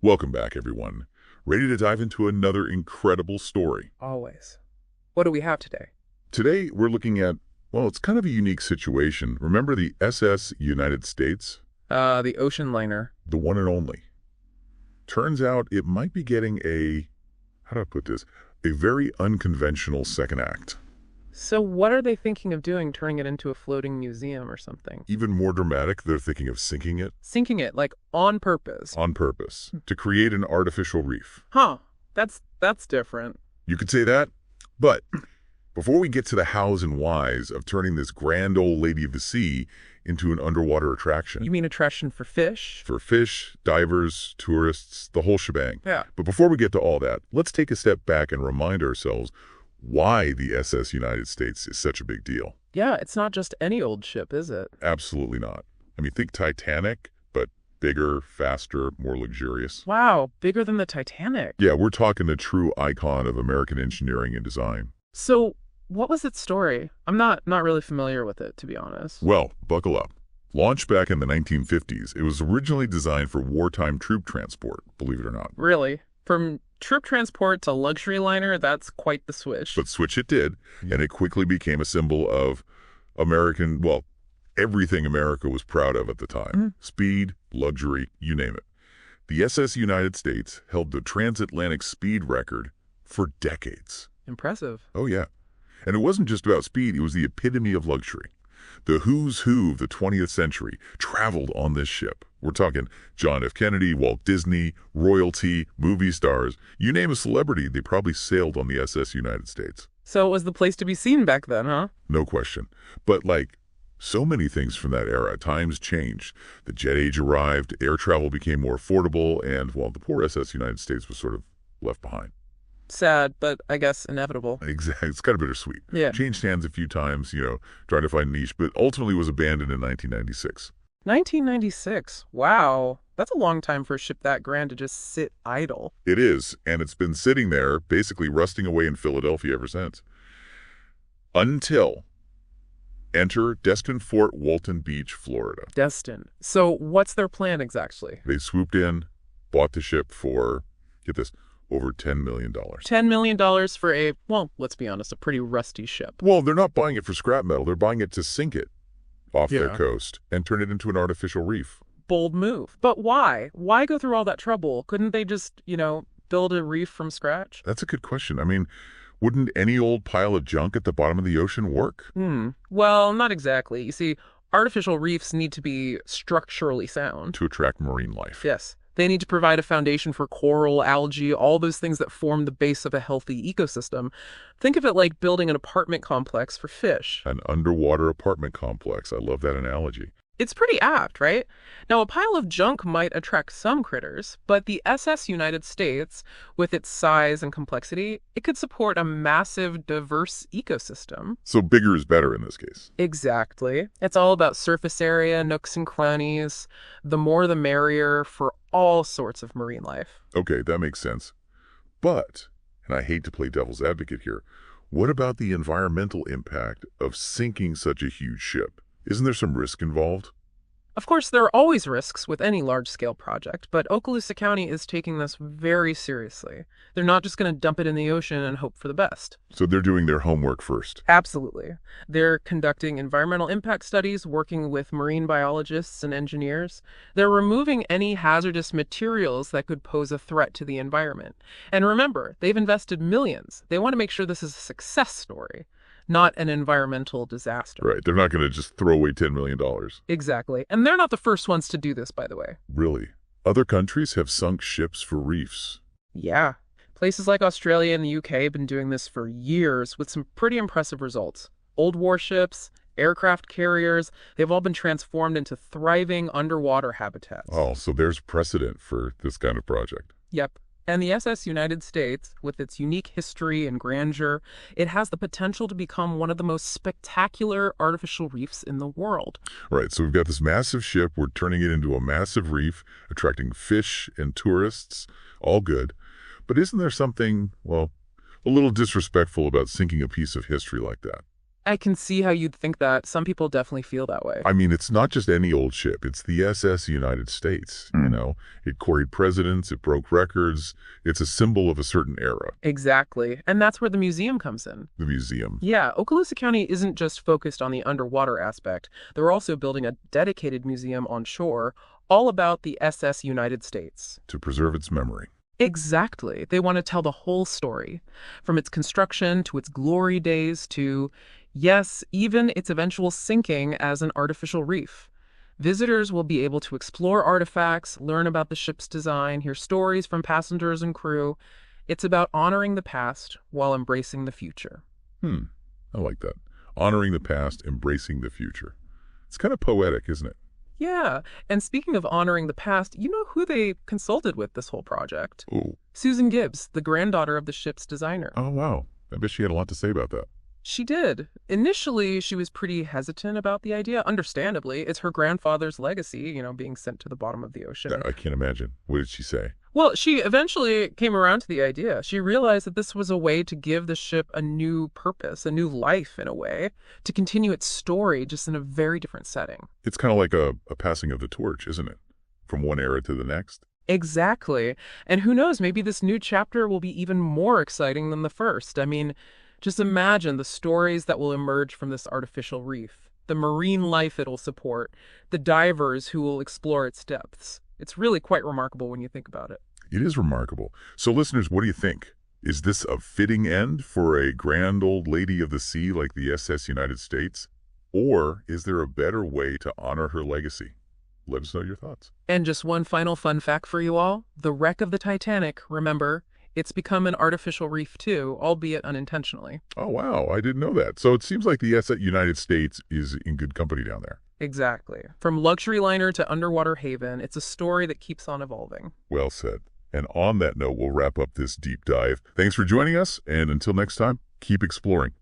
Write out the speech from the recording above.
Welcome back, everyone. Ready to dive into another incredible story. Always. What do we have today? Today, we're looking at, well, it's kind of a unique situation. Remember the SS United States? The ocean liner. The one and only. Turns out it might be getting how do I put this? A very unconventional second act. So what are they thinking of doing, turning it into a floating museum or something? Even more dramatic, they're thinking of sinking it Sinking it, like, on purpose. on purpose to create an artificial reef. Huh. That's different. You could say that, but before we get to the hows and whys of turning this grand old lady of the sea into an underwater attraction. You mean attraction for fish? For fish, divers, tourists, the whole shebang. Yeah. But before we get to all that, let's take a step back and remind ourselves why the SS United States is such a big deal. Yeah, it's not just any old ship, is it? Absolutely not. I mean, think Titanic, but bigger, faster, more luxurious. Wow, bigger than the Titanic. Yeah, we're talking a true icon of American engineering and design. So, what was its story? I'm not really familiar with it, to be honest. Well, buckle up. Launched back in the 1950s, it was originally designed for wartime troop transport, believe it or not. Really? From troop transport to luxury liner, that's quite the switch. But switch it did, and it quickly became a symbol of American, well, everything America was proud of at the time. Speed, luxury, you name it. The SS United States held the transatlantic speed record for decades. Impressive. Oh, yeah. And it wasn't just about speed, it was the epitome of luxury. The who's who of the 20th century traveled on this ship. We're talking John F. Kennedy, Walt Disney, royalty, movie stars. You name a celebrity, they probably sailed on the SS United States. So it was the place to be seen back then, huh? No question. But like so many things from that era, times changed. The jet age arrived, air travel became more affordable, and, well, the poor SS United States was sort of left behind. Sad, but I guess inevitable. Exactly. It's kind of bittersweet. Yeah. Changed hands a few times, trying to find a niche, but ultimately was abandoned in 1996. 1996. Wow. That's a long time for a ship that grand to just sit idle. It is, and it's been sitting there, basically rusting away in Philadelphia ever since. Until enter Destin Fort Walton Beach, Florida. Destin. So what's their plan exactly? They swooped in, bought the ship for, get this, over $10 million. $10 million for a, well, let's be honest, a pretty rusty ship. Well, they're not buying it for scrap metal. They're buying it to sink it off their Yeah. coast and turn it into an artificial reef. Bold move. But why? Why go through all that trouble? Couldn't they just, build a reef from scratch? That's a good question. I mean, wouldn't any old pile of junk at the bottom of the ocean work? Well, not exactly. You see, artificial reefs need to be structurally sound. To attract marine life. Yes. They need to provide a foundation for coral, algae, all those things that form the base of a healthy ecosystem. Think of it like building an apartment complex for fish. An underwater apartment complex. I love that analogy. It's pretty apt, right? Now, a pile of junk might attract some critters, but the SS United States, with its size and complexity, it could support a massive, diverse ecosystem. So bigger is better in this case. Exactly. It's all about surface area, nooks and crannies. The more the merrier for all sorts of marine life. Okay, that makes sense. But, and I hate to play devil's advocate here, what about the environmental impact of sinking such a huge ship? Isn't there some risk involved? Of course, there are always risks with any large-scale project, but Okaloosa County is taking this very seriously. They're not just going to dump it in the ocean and hope for the best. So they're doing their homework first. Absolutely. They're conducting environmental impact studies, working with marine biologists and engineers. They're removing any hazardous materials that could pose a threat to the environment. And remember, they've invested millions. They want to make sure this is a success story, not an environmental disaster. Right, they're not going to just throw away $10 million. Exactly. And they're not the first ones to do this, by the way. Really? Other countries have sunk ships for reefs. Yeah. Places like Australia and the UK have been doing this for years with some pretty impressive results. Old warships, aircraft carriers, they've all been transformed into thriving underwater habitats. Oh, so there's precedent for this kind of project. Yep. And the SS United States, with its unique history and grandeur, it has the potential to become one of the most spectacular artificial reefs in the world. Right, so we've got this massive ship. We're turning it into a massive reef, attracting fish and tourists. All good. But isn't there something, well, a little disrespectful about sinking a piece of history like that? I can see how you'd think that. Some people definitely feel that way. I mean, it's not just any old ship. It's the SS United States, you know. It quarried presidents, it broke records. It's a symbol of a certain era. Exactly. And that's where the museum comes in. The museum. Yeah, Okaloosa County isn't just focused on the underwater aspect. They're also building a dedicated museum on shore, all about the SS United States. To preserve its memory. Exactly. They want to tell the whole story, from its construction to its glory days to, yes, even its eventual sinking as an artificial reef. Visitors will be able to explore artifacts, learn about the ship's design, hear stories from passengers and crew. It's about honoring the past while embracing the future. I like that. Honoring the past, embracing the future. It's kind of poetic, isn't it? Yeah, and speaking of honoring the past, you know who they consulted with this whole project? Oh. Susan Gibbs, the granddaughter of the ship's designer. Oh, wow. I bet she had a lot to say about that. She did. Initially, she was pretty hesitant about the idea, understandably. It's her grandfather's legacy, being sent to the bottom of the ocean. I can't imagine. What did she say? Well, she eventually came around to the idea. She realized that this was a way to give the ship a new purpose, a new life in a way, to continue its story just in a very different setting. It's kind of like a passing of the torch, isn't it? From one era to the next. Exactly. And who knows, maybe this new chapter will be even more exciting than the first. I mean, just imagine the stories that will emerge from this artificial reef, the marine life it'll support, the divers who will explore its depths. It's really quite remarkable when you think about it. It is remarkable. So listeners, what do you think? Is this a fitting end for a grand old lady of the sea like the SS United States? Or is there a better way to honor her legacy? Let us know your thoughts. And just one final fun fact for you all. The wreck of the Titanic, remember, it's become an artificial reef too, albeit unintentionally. Oh, wow. I didn't know that. So it seems like the SS United States is in good company down there. Exactly. From luxury liner to underwater haven, it's a story that keeps on evolving. Well said. And on that note, we'll wrap up this deep dive. Thanks for joining us, and until next time, keep exploring.